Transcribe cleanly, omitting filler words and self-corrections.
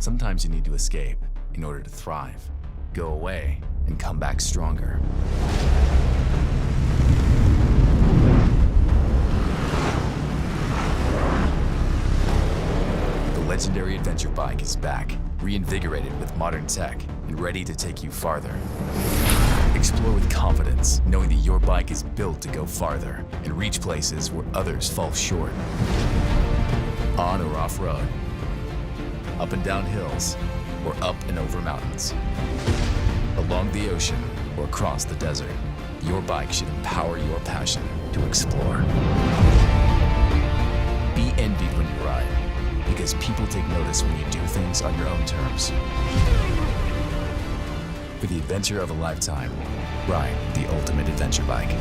Sometimes you need to escape in order to thrive. Go away and come back stronger. The legendary adventure bike is back, reinvigorated with modern tech and ready to take you farther. Explore with confidence, knowing that your bike is built to go farther and reach places where others fall short. On or off-road, up and down hills, or up and over mountains. Along the ocean or across the desert, your bike should empower your passion to explore. Be envied when you ride, because people take notice when you do things on your own terms. For the adventure of a lifetime, ride the ultimate adventure bike.